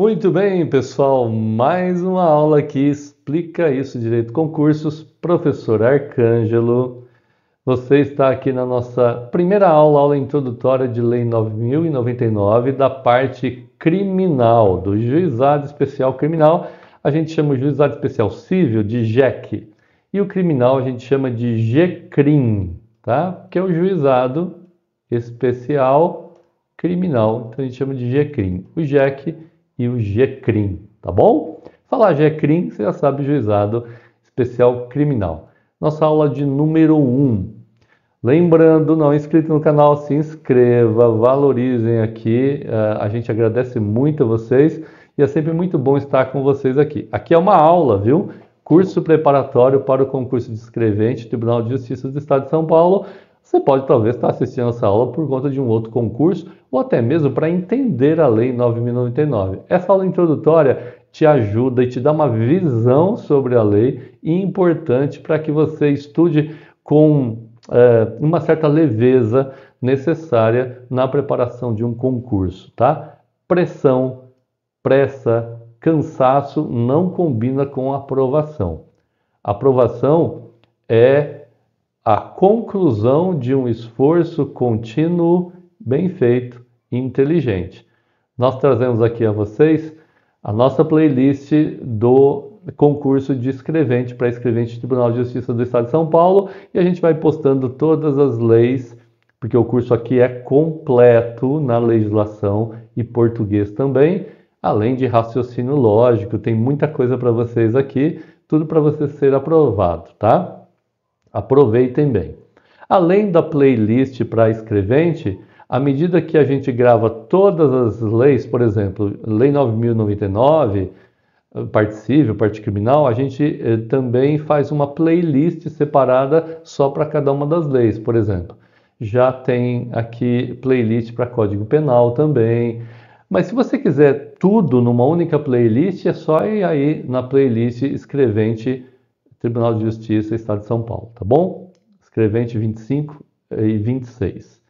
Muito bem, pessoal, mais uma aula aqui, Explica Isso Direito Concursos, professor Arcângelo. Você está aqui na nossa primeira aula, aula introdutória de Lei 9.099, da parte criminal, do Juizado Especial Criminal. A gente chama o Juizado Especial Civil de JEC e o criminal a gente chama de JCRIM, tá? Que é o Juizado Especial Criminal, então a gente chama de JCRIM. O JEC e o JCRIM, tá bom? Falar JCRIM, você já sabe, Juizado Especial Criminal. Nossa aula de número 1. Lembrando, não é inscrito no canal, se inscreva, valorizem aqui. A gente agradece muito a vocês e é sempre muito bom estar com vocês aqui. Aqui é uma aula, viu? Curso preparatório para o concurso de escrevente, Tribunal de Justiça do Estado de São Paulo. Você pode talvez estar assistindo essa aula por conta de um outro concurso ou até mesmo para entender a Lei 9.099. Essa aula introdutória te ajuda e te dá uma visão sobre a lei e importante para que você estude com uma certa leveza necessária na preparação de um concurso, tá? Pressão, pressa, cansaço não combina com aprovação. Aprovação é a conclusão de um esforço contínuo, bem feito e inteligente. Nós trazemos aqui a vocês a nossa playlist do concurso de escrevente para escrevente do Tribunal de Justiça do Estado de São Paulo e a gente vai postando todas as leis, porque o curso aqui é completo na legislação e português também, além de raciocínio lógico, tem muita coisa para vocês aqui, tudo para você ser aprovado, tá? Aproveitem bem. Além da playlist para escrevente, à medida que a gente grava todas as leis, por exemplo, Lei 9.099, parte civil, parte criminal, a gente também faz uma playlist separada só para cada uma das leis, por exemplo. Já tem aqui playlist para Código Penal também. Mas se você quiser tudo numa única playlist, é só ir aí na playlist escrevente Tribunal de Justiça, Estado de São Paulo, tá bom? Escrevente 25 e 26.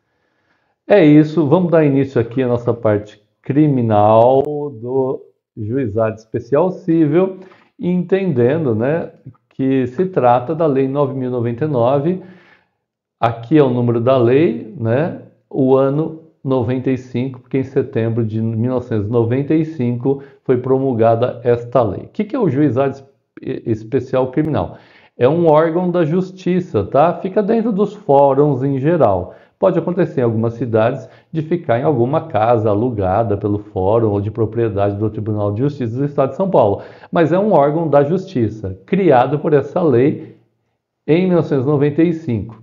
É isso, vamos dar início aqui à nossa parte criminal do Juizado Especial Civil, entendendo, né, que se trata da Lei 9.099. Aqui é o número da lei, né, o ano 95, porque em setembro de 1995 foi promulgada esta lei. O que é o Juizado Especial Criminal? É um órgão da justiça, tá? Fica dentro dos fóruns em geral. Pode acontecer em algumas cidades de ficar em alguma casa alugada pelo fórum ou de propriedade do Tribunal de Justiça do Estado de São Paulo. Mas é um órgão da justiça, criado por essa lei em 1995.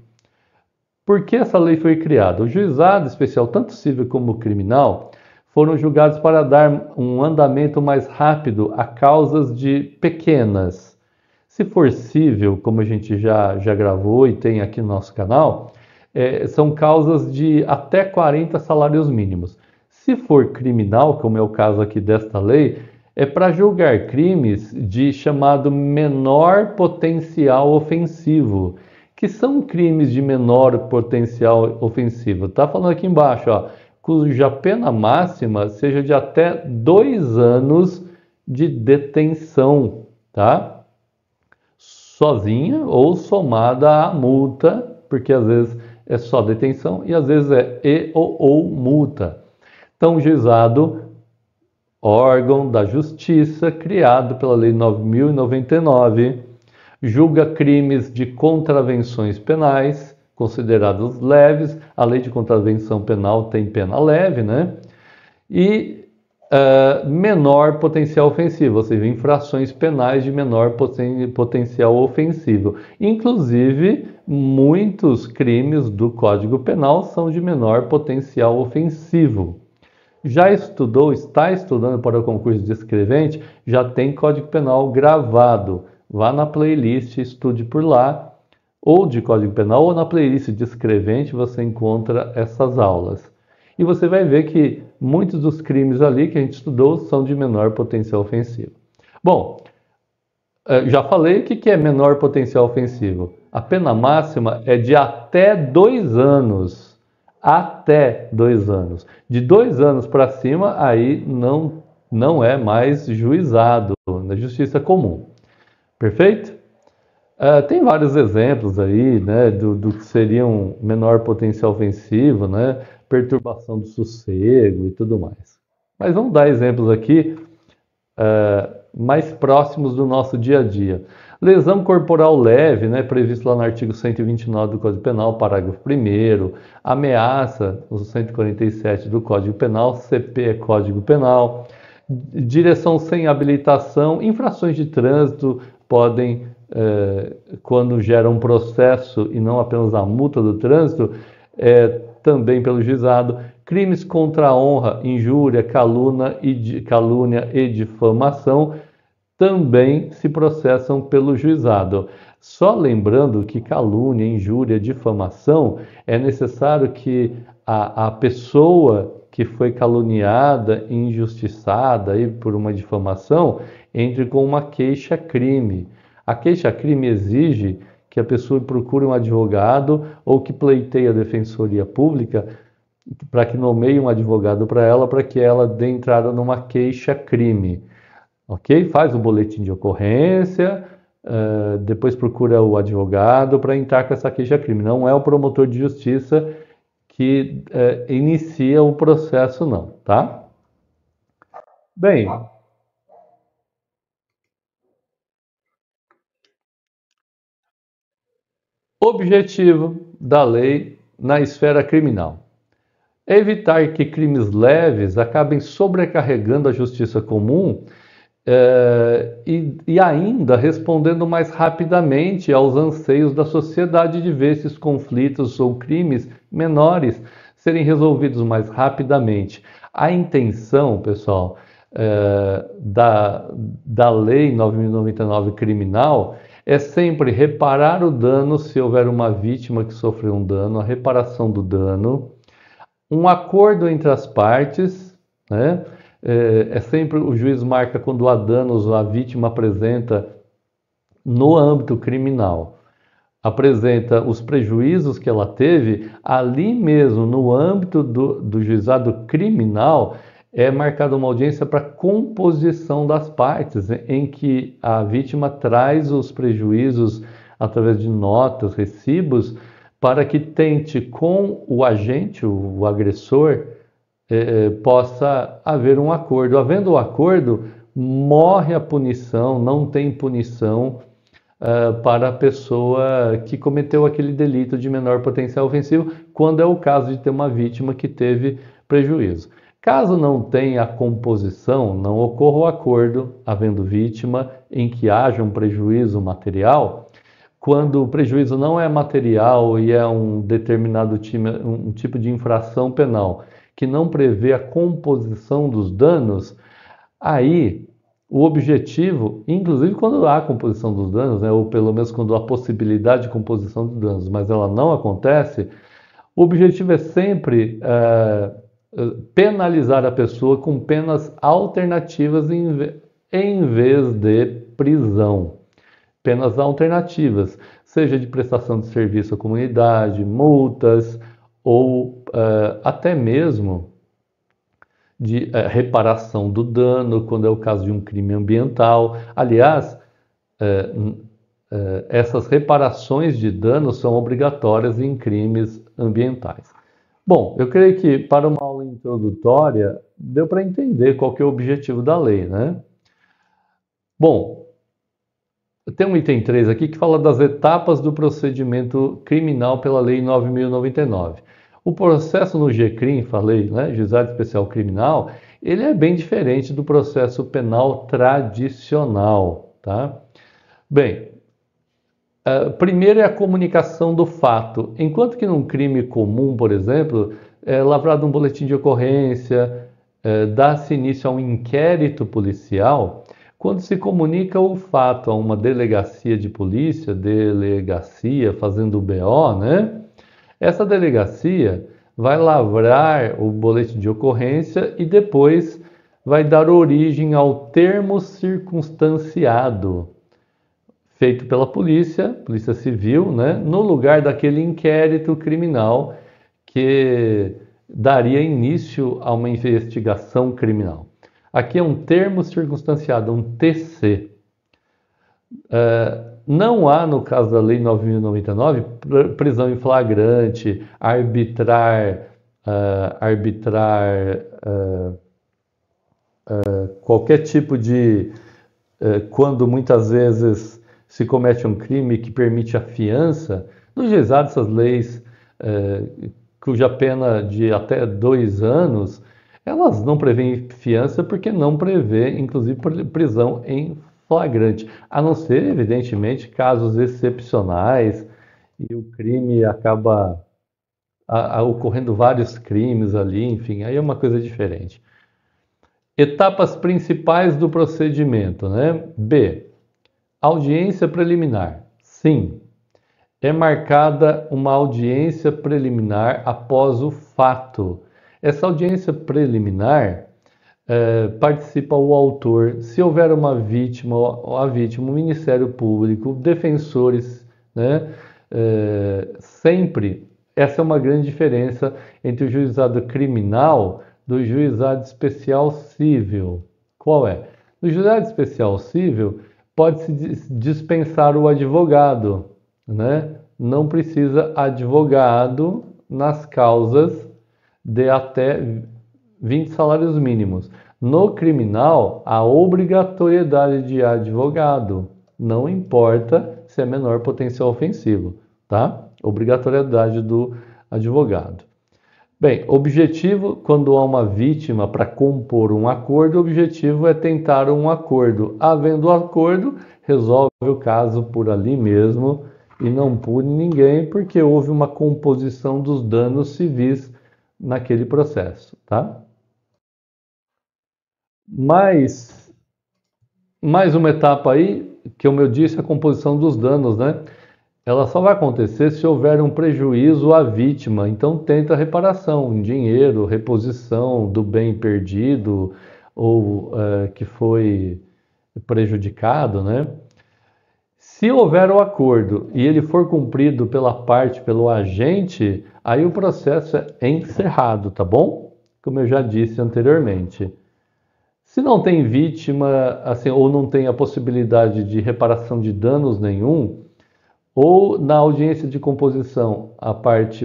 Por que essa lei foi criada? O juizado especial, tanto civil como criminal, foram julgados para dar um andamento mais rápido a causas de pequenas. Se for civil, como a gente já gravou e tem aqui no nosso canal, são causas de até 40 salários mínimos. Se for criminal, como é o caso aqui desta lei, é para julgar crimes de chamado menor potencial ofensivo, que são crimes de menor potencial ofensivo. Está falando aqui embaixo, ó, cuja pena máxima seja de até 2 anos de detenção, tá? Sozinha ou somada à multa, porque às vezes é só detenção e às vezes é ou multa. Então, o juizado, órgão da justiça, criado pela Lei 9.099, julga crimes de contravenções penais, considerados leves. A lei de contravenção penal tem pena leve, né? E menor potencial ofensivo, ou seja, infrações penais de menor potencial ofensivo. Inclusive, muitos crimes do Código Penal são de menor potencial ofensivo. Já estudou, está estudando para o concurso de escrevente, já tem Código Penal gravado. Vá na playlist, estude por lá, ou de Código Penal, ou na playlist de escrevente você encontra essas aulas. E você vai ver que muitos dos crimes ali que a gente estudou são de menor potencial ofensivo. Bom, já falei o que é menor potencial ofensivo. A pena máxima é de até 2 anos. Até 2 anos. De 2 anos para cima, aí não não é mais juizado na justiça comum. Perfeito? Tem vários exemplos aí, né, do que seria um menor potencial ofensivo, né, perturbação do sossego e tudo mais. Mas vamos dar exemplos aqui mais próximos do nosso dia a dia. Lesão corporal leve, né, previsto lá no artigo 129 do Código Penal, parágrafo 1º, ameaça, no 147 do Código Penal, CP é Código Penal, direção sem habilitação, infrações de trânsito podem, quando geram um processo e não apenas a multa do trânsito, também pelo juizado, crimes contra a honra, injúria, calúnia e difamação também se processam pelo juizado. Só lembrando que calúnia, injúria, difamação, é necessário que a pessoa que foi caluniada, injustiçada aí por uma difamação, entre com uma queixa-crime. A queixa-crime exige que a pessoa procure um advogado ou que pleiteie a defensoria pública para que nomeie um advogado para ela, para que ela dê entrada numa queixa-crime. Ok? Faz o boletim de ocorrência, depois procura o advogado para entrar com essa queixa-crime. Não é o promotor de justiça que inicia o processo, não, tá? Bem, objetivo da lei na esfera criminal: evitar que crimes leves acabem sobrecarregando a justiça comum e ainda respondendo mais rapidamente aos anseios da sociedade de ver esses conflitos ou crimes menores serem resolvidos mais rapidamente. A intenção, pessoal, da Lei 9.099 criminal é sempre reparar o dano se houver uma vítima que sofreu um dano, a reparação do dano, um acordo entre as partes, né? Sempre o juiz marca quando há danos, a vítima apresenta no âmbito criminal, apresenta os prejuízos que ela teve, ali mesmo no âmbito do juizado criminal, é marcada uma audiência para composição das partes, em que a vítima traz os prejuízos através de notas, recibos, para que tente com o agente, o agressor, possa haver um acordo. Havendo o acordo, morre a punição, não tem punição para a pessoa que cometeu aquele delito de menor potencial ofensivo, quando é o caso de ter uma vítima que teve prejuízo. Caso não tenha a composição, não ocorra o acordo, havendo vítima, em que haja um prejuízo material, quando o prejuízo não é material e é um determinado um tipo de infração penal que não prevê a composição dos danos, aí o objetivo, inclusive quando há composição dos danos, né, ou pelo menos quando há possibilidade de composição dos danos, mas ela não acontece, o objetivo é sempre penalizar a pessoa com penas alternativas em vez de prisão. Penas alternativas, seja de prestação de serviço à comunidade, multas ou até mesmo de reparação do dano, quando é o caso de um crime ambiental. Aliás, essas reparações de dano são obrigatórias em crimes ambientais. Bom, eu creio que para uma aula introdutória deu para entender qual que é o objetivo da lei, né? Bom, tem um item 3 aqui que fala das etapas do procedimento criminal pela Lei 9.099. O processo no GCRIM, falei, né, Juizado Especial Criminal, ele é bem diferente do processo penal tradicional, tá? Bem, primeiro é a comunicação do fato. Enquanto que num crime comum, por exemplo, é lavrado um boletim de ocorrência, dá-se início a um inquérito policial, quando se comunica o fato a uma delegacia de polícia, fazendo o BO, né? Essa delegacia vai lavrar o boletim de ocorrência e depois vai dar origem ao termo circunstanciado, feito pela polícia civil, né, no lugar daquele inquérito criminal que daria início a uma investigação criminal. Aqui é um termo circunstanciado, um TC. Não há, no caso da Lei 9.099, prisão em flagrante, arbitrar qualquer tipo de... quando muitas vezes se comete um crime que permite a fiança, no juizado essas leis, cuja pena de até 2 anos, elas não prevêem fiança porque não prevê, inclusive, prisão em flagrante, a não ser, evidentemente, casos excepcionais e o crime acaba ocorrendo vários crimes ali, enfim, aí é uma coisa diferente. Etapas principais do procedimento, né? B. Audiência preliminar. Sim, é marcada uma audiência preliminar após o fato. Essa audiência preliminar participa o autor, se houver uma vítima, a vítima, o Ministério Público, defensores, né? Sempre, essa é uma grande diferença entre o juizado criminal do juizado especial civil. Qual é? No juizado especial civil, pode-se dispensar o advogado, né? Não precisa advogado nas causas de até 20 salários mínimos. No criminal, a obrigatoriedade de advogado, não importa se é menor potencial ofensivo, tá? Obrigatoriedade do advogado. Bem, objetivo, quando há uma vítima para compor um acordo, o objetivo é tentar um acordo. Havendo acordo, resolve o caso por ali mesmo e não pune ninguém porque houve uma composição dos danos civis naquele processo, tá? Mais uma etapa aí, que como eu disse, a composição dos danos, né? Ela só vai acontecer se houver um prejuízo à vítima. Então tenta reparação em dinheiro, reposição do bem perdido ou que foi prejudicado, né? Se houver o acordo e ele for cumprido pelo agente, aí o processo é encerrado, tá bom? Como eu já disse anteriormente. Se não tem vítima, assim, ou não tem a possibilidade de reparação de danos nenhum, ou na audiência de composição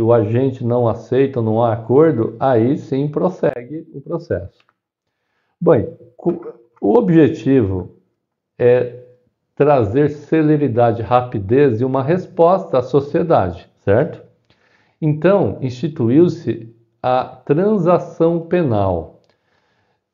o agente não aceita, não há acordo, aí sim prossegue o processo. Bem, o objetivo é trazer celeridade, rapidez e uma resposta à sociedade, certo? Então, instituiu-se a transação penal.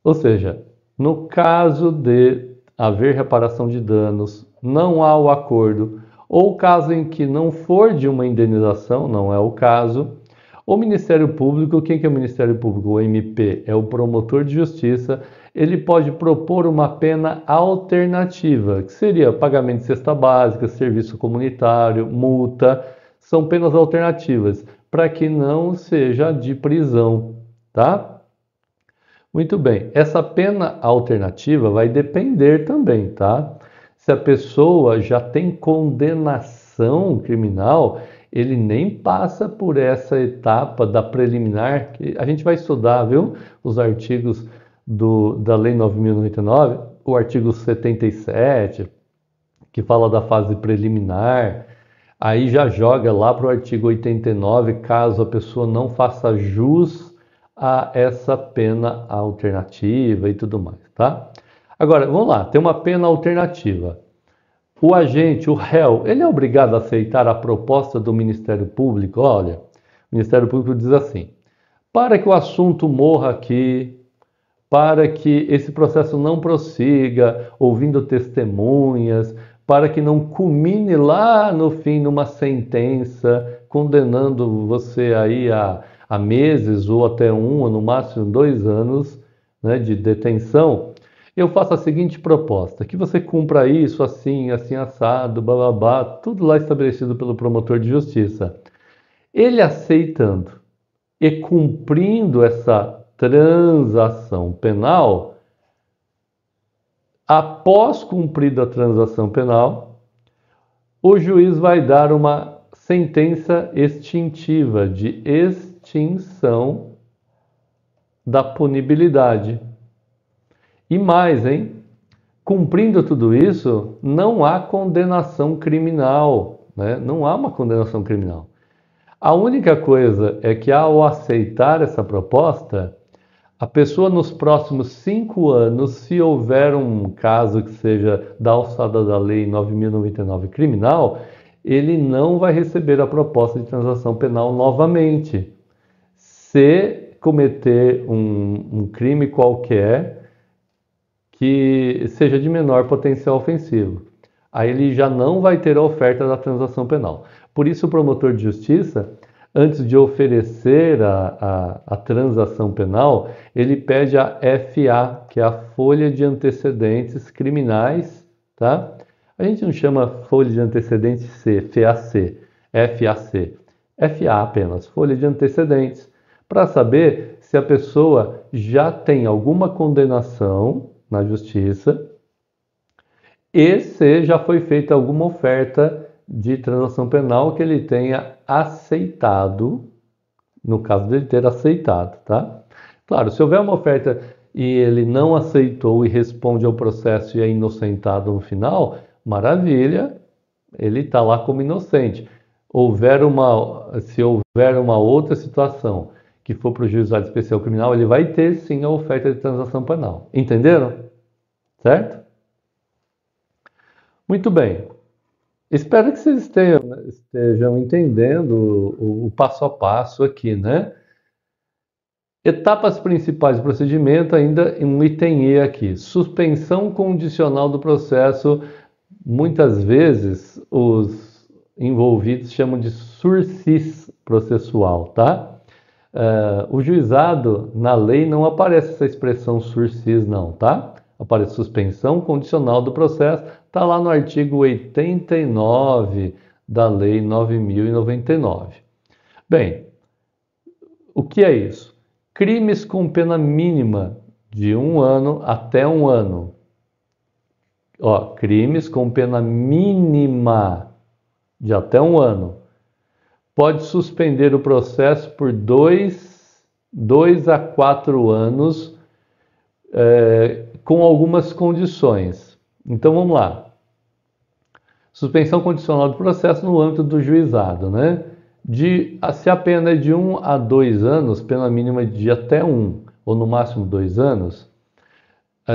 Ou seja, no caso de haver reparação de danos, não há o acordo, ou caso em que não for de uma indenização, não é o caso, o Ministério Público, quem que é o Ministério Público? O MP é o promotor de justiça, ele pode propor uma pena alternativa, que seria pagamento de cesta básica, serviço comunitário, multa, são penas alternativas, para que não seja de prisão, tá? Muito bem, essa pena alternativa vai depender também, tá? Se a pessoa já tem condenação criminal, ele nem passa por essa etapa da preliminar, que a gente vai estudar, viu? Os artigos da Lei 9.099, o artigo 77, que fala da fase preliminar, aí já joga lá para o artigo 89, caso a pessoa não faça jus a essa pena alternativa e tudo mais, tá? Agora, vamos lá, tem uma pena alternativa. O agente, o réu, ele é obrigado a aceitar a proposta do Ministério Público? Olha, o Ministério Público diz assim: para que o assunto morra aqui, para que esse processo não prossiga, ouvindo testemunhas, para que não culmine lá no fim numa sentença, condenando você aí a meses ou até 1 ou no máximo 2 anos, né, de detenção, eu faço a seguinte proposta: que você cumpra isso assim, assim assado, bababá, tudo lá estabelecido pelo promotor de justiça. Ele aceitando e cumprindo essa transação penal, após cumprida a transação penal, o juiz vai dar uma sentença extintiva de extinção da punibilidade. E mais, hein? Cumprindo tudo isso, não há condenação criminal, né? Não há uma condenação criminal. A única coisa é que ao aceitar essa proposta, a pessoa nos próximos 5 anos, se houver um caso que seja da alçada da Lei 9.099 criminal, ele não vai receber a proposta de transação penal novamente. Se cometer um crime qualquer que seja de menor potencial ofensivo, aí ele já não vai ter a oferta da transação penal. Por isso, o promotor de justiça, antes de oferecer a transação penal, ele pede a FA, que é a Folha de Antecedentes Criminais, tá? A gente não chama Folha de Antecedentes C, FAC, FAC. FA apenas, Folha de Antecedentes, para saber se a pessoa já tem alguma condenação na justiça e se já foi feita alguma oferta de transação penal que ele tenha aceitado, no caso dele ter aceitado, tá? Claro, se houver uma oferta e ele não aceitou e responde ao processo e é inocentado no final, maravilha, ele está lá como inocente. Se houver uma outra situação que for para o juizado especial criminal, ele vai ter sim a oferta de transação penal. Entenderam? Certo? Muito bem. Espero que vocês estejam entendendo o passo a passo aqui, né? Etapas principais do procedimento, ainda um item E aqui. Suspensão condicional do processo. Muitas vezes os envolvidos chamam de sursis processual, tá? O juizado, na lei, não aparece essa expressão sursis, não, tá? Aparece suspensão condicional do processo, está lá no artigo 89 da Lei 9.099. Bem, o que é isso? Crimes com pena mínima de 1 ano até 1 ano. Ó, crimes com pena mínima de até 1 ano. Pode suspender o processo por 2 a 4 anos, com algumas condições. Então vamos lá. Suspensão condicional do processo no âmbito do juizado, né? Se a pena é de 1 a 2 anos, pena mínima de até 1, ou no máximo 2 anos,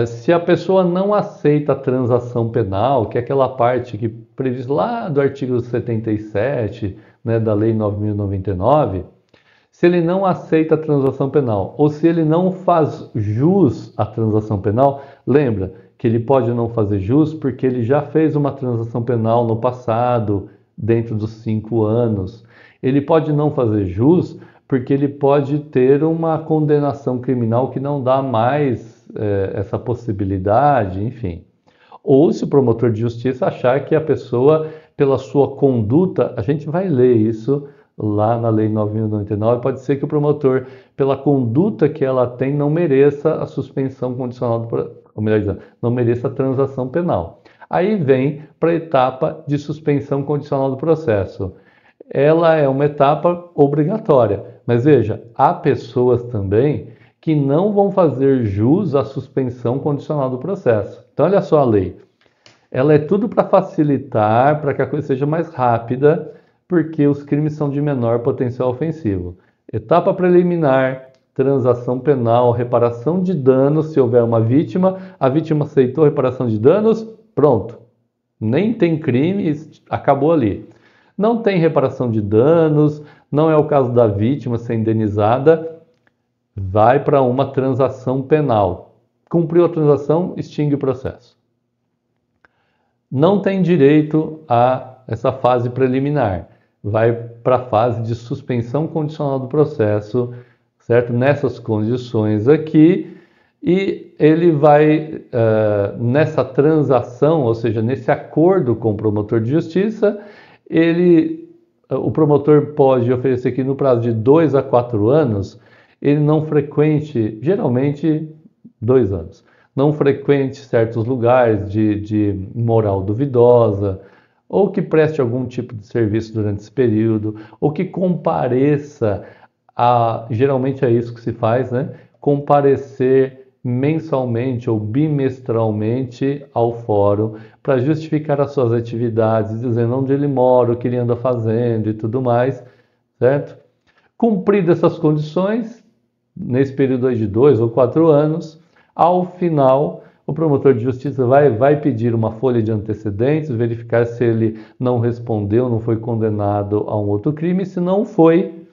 se a pessoa não aceita a transação penal, que é aquela parte que prevista lá do artigo 77, né, da Lei 9.099, se ele não aceita a transação penal, ou se ele não faz jus à transação penal, lembra que ele pode não fazer jus porque ele já fez uma transação penal no passado, dentro dos 5 anos. Ele pode não fazer jus porque ele pode ter uma condenação criminal que não dá mais essa possibilidade, enfim. Ou se o promotor de justiça achar que a pessoa, pela sua conduta, a gente vai ler isso lá na Lei 9.099, pode ser que o promotor, pela conduta que ela tem, não mereça a suspensão condicional, ou melhor dizendo, não mereça a transação penal. Aí vem para a etapa de suspensão condicional do processo. Ela é uma etapa obrigatória, mas veja, há pessoas também que não vão fazer jus à suspensão condicional do processo. Então olha só a lei. Ela é tudo para facilitar, para que a coisa seja mais rápida, porque os crimes são de menor potencial ofensivo. Etapa preliminar, transação penal, reparação de danos, se houver uma vítima, a vítima aceitou a reparação de danos, pronto. Nem tem crime, acabou ali. Não tem reparação de danos, não é o caso da vítima ser indenizada, vai para uma transação penal. Cumpriu a transação, extingue o processo. Não tem direito a essa fase preliminar. Vai para a fase de suspensão condicional do processo, certo? Nessas condições aqui, e ele vai, nessa transação, ou seja, nesse acordo com o promotor de justiça, o promotor pode oferecer que no prazo de 2 a 4 anos, ele não frequente, geralmente 2 anos, não frequente certos lugares de moral duvidosa, ou que preste algum tipo de serviço durante esse período, ou que compareça geralmente é isso que se faz, né? Comparecer mensalmente ou bimestralmente ao fórum para justificar as suas atividades, dizendo onde ele mora, o que ele anda fazendo e tudo mais, certo? Cumpridas essas condições, nesse período aí de 2 ou 4 anos, ao final, o promotor de justiça vai pedir uma folha de antecedentes, verificar se ele não respondeu, não foi condenado a um outro crime, se não foi,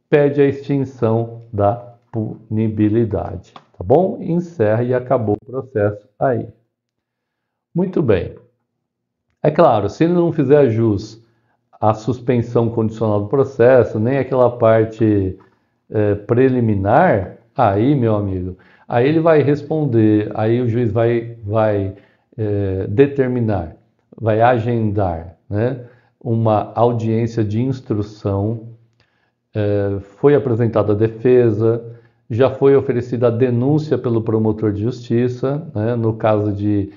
pede a extinção da punibilidade, tá bom? Encerra e acabou o processo aí. Muito bem. É claro, se ele não fizer jus à suspensão condicional do processo, nem aquela parte preliminar, aí, meu amigo, aí ele vai responder, aí o juiz vai determinar, vai agendar, né, uma audiência de instrução, foi apresentada a defesa, já foi oferecida a denúncia pelo promotor de justiça, né, no caso de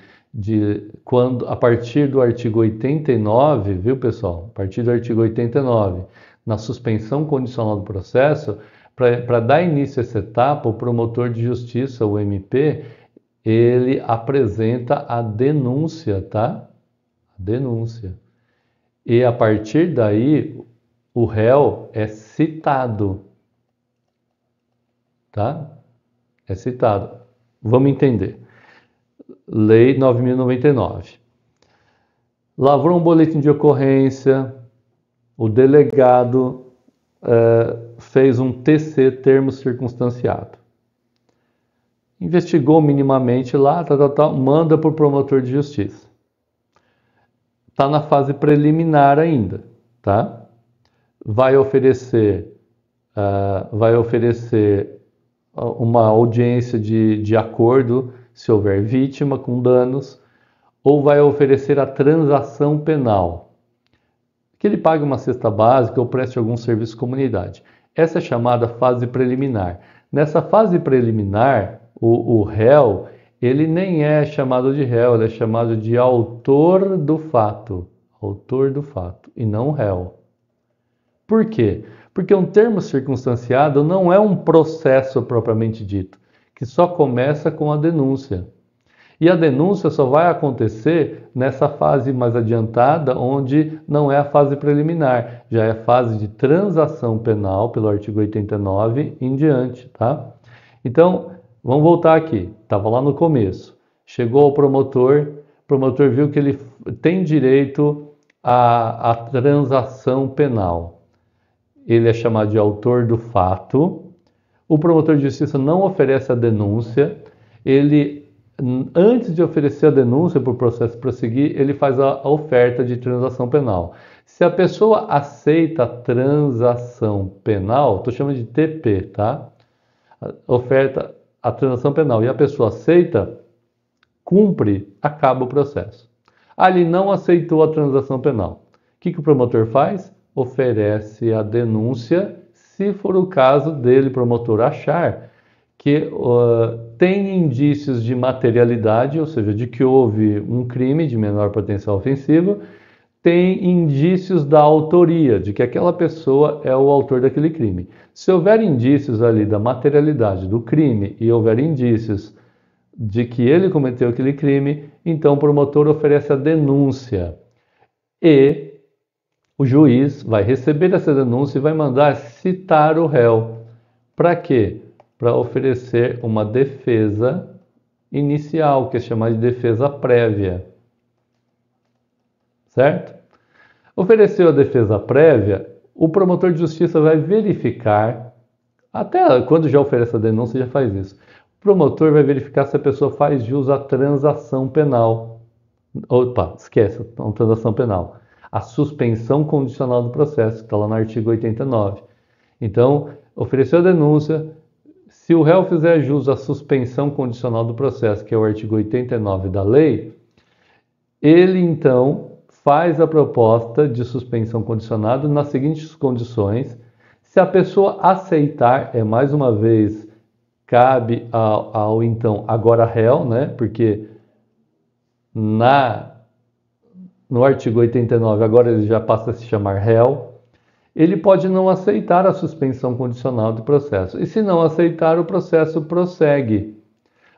quando, a partir do artigo 89, viu, pessoal? A partir do artigo 89, na suspensão condicional do processo, para dar início a essa etapa, o promotor de justiça, o MP, ele apresenta a denúncia, tá? A denúncia. E a partir daí, o réu é citado, tá? É citado. Vamos entender. Lei 9.099. Lavrou um boletim de ocorrência, o delegado fez um TC, termo circunstanciado. Investigou minimamente lá, manda para o promotor de justiça. Está na fase preliminar ainda, tá? Vai oferecer uma audiência de acordo, se houver vítima com danos, ou vai oferecer a transação penal, que ele pague uma cesta básica ou preste algum serviço à comunidade. Essa é chamada fase preliminar. Nessa fase preliminar, o réu, ele nem é chamado de réu, ele é chamado de autor do fato, e não réu. Por quê? Porque um termo circunstanciado não é um processo propriamente dito, que só começa com a denúncia. E a denúncia só vai acontecer nessa fase mais adiantada, onde não é a fase preliminar, já é a fase de transação penal, pelo artigo 89 em diante, tá? Então, vamos voltar aqui, estava lá no começo. Chegou ao promotor, o promotor viu que ele tem direito à transação penal. Ele é chamado de autor do fato. O promotor de justiça não oferece a denúncia. Ele, antes de oferecer a denúncia para o processo prosseguir, ele faz a oferta de transação penal. Se a pessoa aceita a transação penal, estou chamando de TP, tá? Oferta a transação penal e a pessoa aceita, cumpre, acaba o processo. Ali não aceitou a transação penal. O que o promotor faz? Oferece a denúncia, se for o caso dele, promotor, achar que tem indícios de materialidade, ou seja, de que houve um crime de menor potencial ofensivo, tem indícios da autoria, de que aquela pessoa é o autor daquele crime. Se houver indícios ali da materialidade do crime e houver indícios de que ele cometeu aquele crime, então o promotor oferece a denúncia. E o juiz vai receber essa denúncia e vai mandar citar o réu. Para quê? Para oferecer uma defesa inicial, que é chamada de defesa prévia. Certo? Ofereceu a defesa prévia, o promotor de justiça vai verificar, até quando já oferece a denúncia, já faz isso. O promotor vai verificar se a pessoa faz jus à transação penal. Opa, esquece, a transação penal. A suspensão condicional do processo, que está lá no artigo 89. Então, ofereceu a denúncia, se o réu fizer jus à suspensão condicional do processo, que é o artigo 89 da lei, ele então faz a proposta de suspensão condicionada nas seguintes condições. Se a pessoa aceitar, mais uma vez, cabe ao então agora réu, né? Porque no artigo 89, agora ele já passa a se chamar réu, ele pode não aceitar a suspensão condicional do processo. E se não aceitar, o processo prossegue.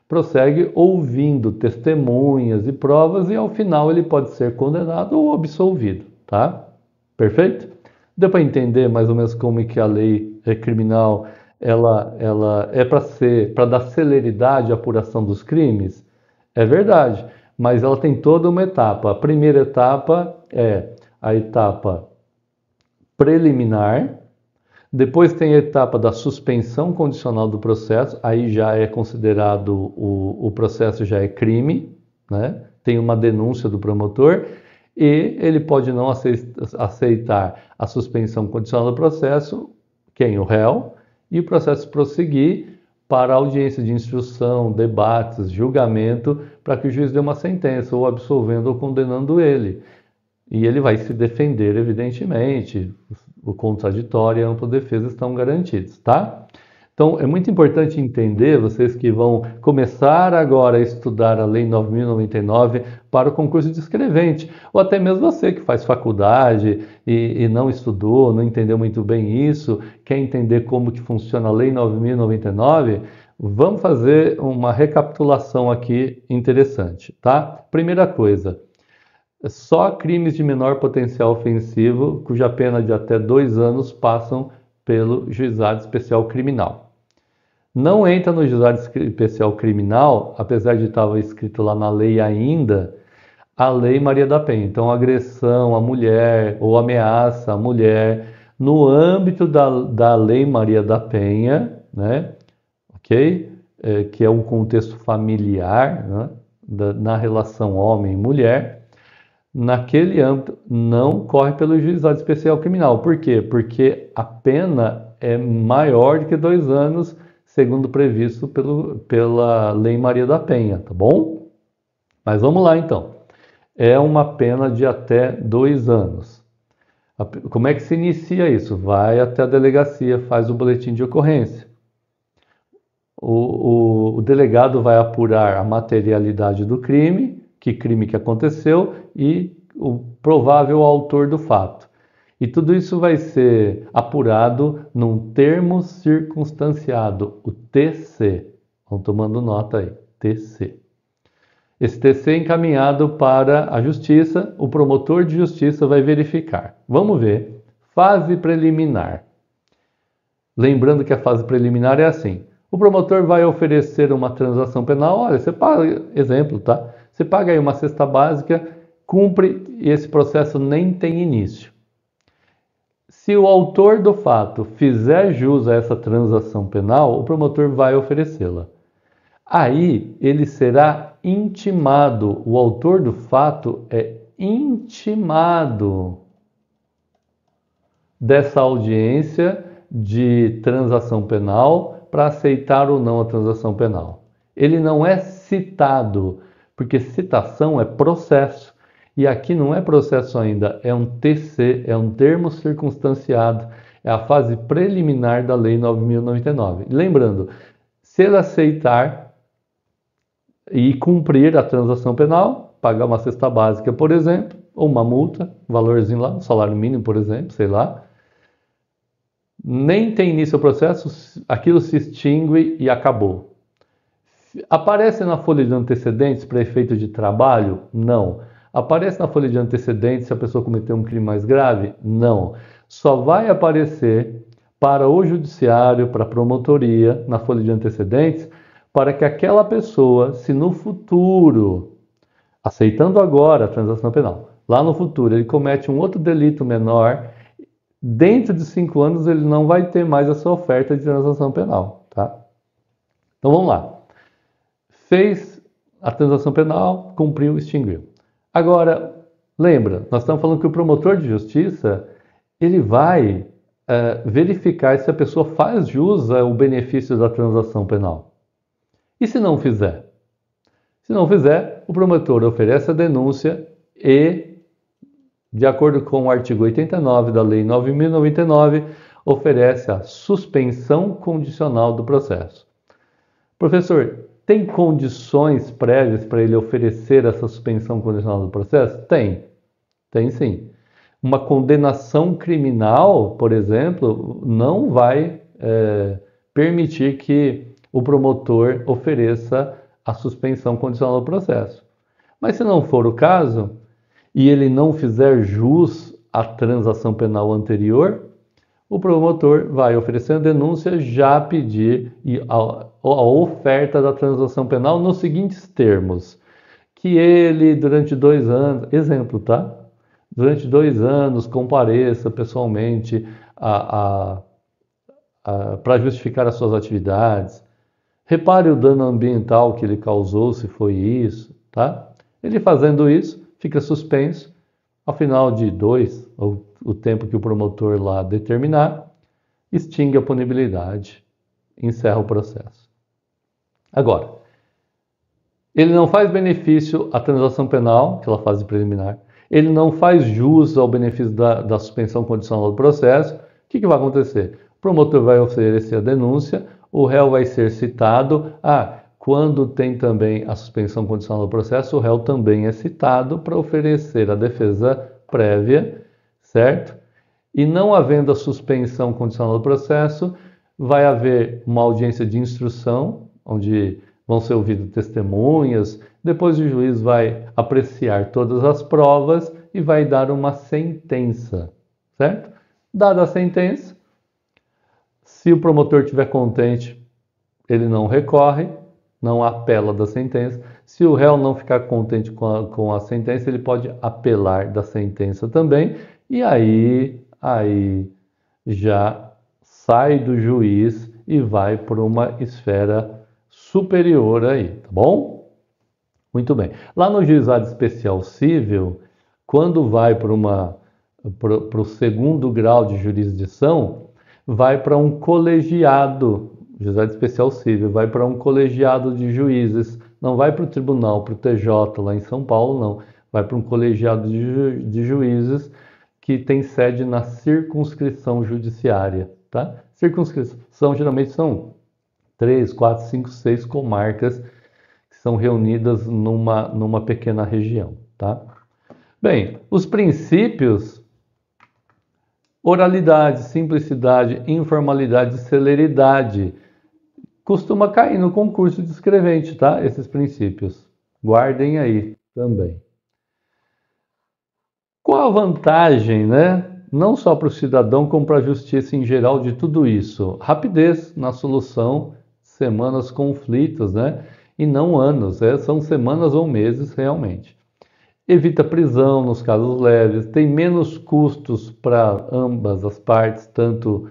prossegue ouvindo testemunhas e provas e ao final ele pode ser condenado ou absolvido, tá? Perfeito? Deu para entender mais ou menos como é que a lei criminal ela é para dar celeridade à apuração dos crimes? É verdade, mas ela tem toda uma etapa. A primeira etapa é a etapa preliminar, depois tem a etapa da suspensão condicional do processo, aí já é considerado o processo já é crime, né? Tem uma denúncia do promotor e ele pode não aceitar a suspensão condicional do processo, quem? O réu, e o processo prosseguir para audiência de instrução, debates, julgamento, para que o juiz dê uma sentença, ou absolvendo ou condenando ele. E ele vai se defender, evidentemente, o contraditório e a ampla defesa estão garantidos, tá? Então, é muito importante entender, vocês que vão começar agora a estudar a Lei 9.099 para o concurso de escrevente, ou até mesmo você que faz faculdade e não estudou, não entendeu muito bem isso, quer entender como que funciona a Lei 9.099, vamos fazer uma recapitulação aqui interessante, tá? Primeira coisa, só crimes de menor potencial ofensivo, cuja pena de até 2 anos passam pelo Juizado Especial Criminal. Não entra no Juizado Especial Criminal, apesar de estar escrito lá na lei ainda, a Lei Maria da Penha. Então, agressão à mulher ou ameaça à mulher no âmbito da Lei Maria da Penha, né? Ok? Que é um contexto familiar, né? Na relação homem e mulher. Naquele âmbito, não corre pelo Juizado Especial Criminal. Por quê? Porque a pena é maior do que 2 anos, segundo previsto pela Lei Maria da Penha, tá bom? Mas vamos lá então. É uma pena de até 2 anos. Como é que se inicia isso? Vai até a delegacia, faz o boletim de ocorrência. O delegado vai apurar a materialidade do crime que aconteceu e o provável autor do fato. E tudo isso vai ser apurado num termo circunstanciado, o TC. Vão tomando nota aí, TC. Esse TC é encaminhado para a justiça, o promotor de justiça vai verificar. Vamos ver. Fase preliminar. Lembrando que a fase preliminar é assim. O promotor vai oferecer uma transação penal. Olha, você paga, exemplo, tá? Você paga aí uma cesta básica, cumpre e esse processo nem tem início. Se o autor do fato fizer jus a essa transação penal, o promotor vai oferecê-la. Aí ele será intimado, o autor do fato é intimado dessa audiência de transação penal para aceitar ou não a transação penal. Ele não é citado, porque citação é processo. E aqui não é processo ainda, é um TC, é um termo circunstanciado, é a fase preliminar da Lei 9.099. Lembrando, se ele aceitar e cumprir a transação penal, pagar uma cesta básica, por exemplo, ou uma multa, valorzinho lá, um salário mínimo, por exemplo, sei lá, nem tem início ao processo, aquilo se extingue e acabou. Aparece na folha de antecedentes para efeito de trabalho? Não. Aparece na folha de antecedentes se a pessoa cometeu um crime mais grave? Não. Só vai aparecer para o judiciário, para a promotoria, na folha de antecedentes, para que aquela pessoa, se no futuro, aceitando agora a transação penal, lá no futuro ele comete um outro delito menor, dentro de 5 anos ele não vai ter mais essa oferta de transação penal, tá? Então vamos lá. Fez a transação penal, cumpriu, extinguiu. Agora, lembra, nós estamos falando que o promotor de justiça, ele vai verificar se a pessoa faz jus ao benefício da transação penal. E se não fizer? Se não fizer, o promotor oferece a denúncia e, de acordo com o artigo 89 da Lei 9.099, oferece a suspensão condicional do processo. Professor, tem condições prévias para ele oferecer essa suspensão condicional do processo? Tem sim. Uma condenação criminal, por exemplo, não vai permitir que o promotor ofereça a suspensão condicional do processo. Mas se não for o caso, e ele não fizer jus à transação penal anterior, o promotor vai oferecer a denúncia, já pedir a oferta da transação penal nos seguintes termos: que ele, durante 2 anos, exemplo, tá? Durante 2 anos compareça pessoalmente para justificar as suas atividades, repare o dano ambiental que ele causou, se foi isso, tá? Ele fazendo isso, fica suspenso, ao final de 2, ou o tempo que o promotor lá determinar, extingue a punibilidade, encerra o processo. Agora, ele não faz benefício à transação penal, aquela fase preliminar, ele não faz jus ao benefício da suspensão condicional do processo. O que vai acontecer? O promotor vai oferecer a denúncia, o réu vai ser citado. Quando tem também a suspensão condicional do processo, o réu também é citado para oferecer a defesa prévia, certo? E não havendo a suspensão condicional do processo, vai haver uma audiência de instrução, onde vão ser ouvidas testemunhas, depois o juiz vai apreciar todas as provas e vai dar uma sentença, certo? Dada a sentença, se o promotor estiver contente, ele não recorre, não apela da sentença. Se o réu não ficar contente com a sentença, ele pode apelar da sentença também, e aí já sai do juiz e vai para uma esfera superior aí, tá bom? Muito bem. Lá no juizado especial civil, quando vai para o segundo grau de jurisdição, vai para um colegiado, juizado especial civil, vai para um colegiado de juízes, não vai para o tribunal, para o TJ lá em São Paulo, não. Vai para um colegiado de juízes que tem sede na circunscrição judiciária, tá? Circunscrição geralmente são 3, 4, 5, 6 comarcas que são reunidas numa pequena região, tá? Bem, os princípios: oralidade, simplicidade, informalidade e celeridade, costuma cair no concurso de escrevente, tá? Esses princípios. Guardem aí também. Qual a vantagem, né? Não só para o cidadão, como para a justiça em geral de tudo isso? Rapidez na solução, semanas conflitos, né? E não anos, são semanas ou meses realmente. Evita prisão nos casos leves, tem menos custos para ambas as partes, tanto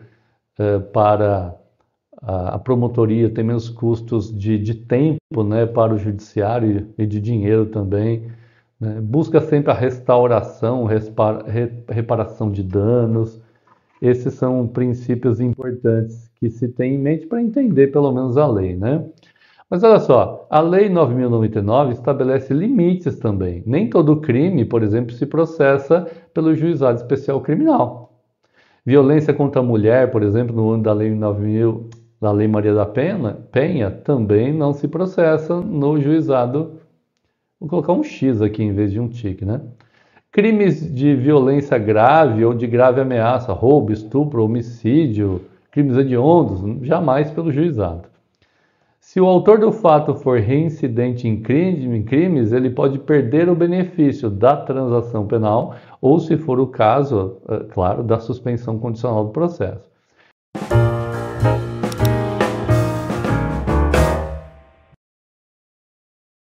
para a promotoria, tem menos custos de tempo, né, para o judiciário e de dinheiro também. Né? Busca sempre a restauração, reparação de danos. Esses são princípios importantes que se tem em mente para entender pelo menos a lei, né? Mas olha só, a Lei 9.099 estabelece limites também. Nem todo crime, por exemplo, se processa pelo Juizado Especial Criminal. Violência contra a mulher, por exemplo, no âmbito da Lei 9.000, da Lei Maria da Penha, também não se processa no juizado. Vou colocar um X aqui em vez de um tique, né? Crimes de violência grave ou de grave ameaça, roubo, estupro, homicídio, crimes hediondos, jamais pelo juizado. Se o autor do fato for reincidente em crimes, ele pode perder o benefício da transação penal ou, se for o caso, claro, da suspensão condicional do processo.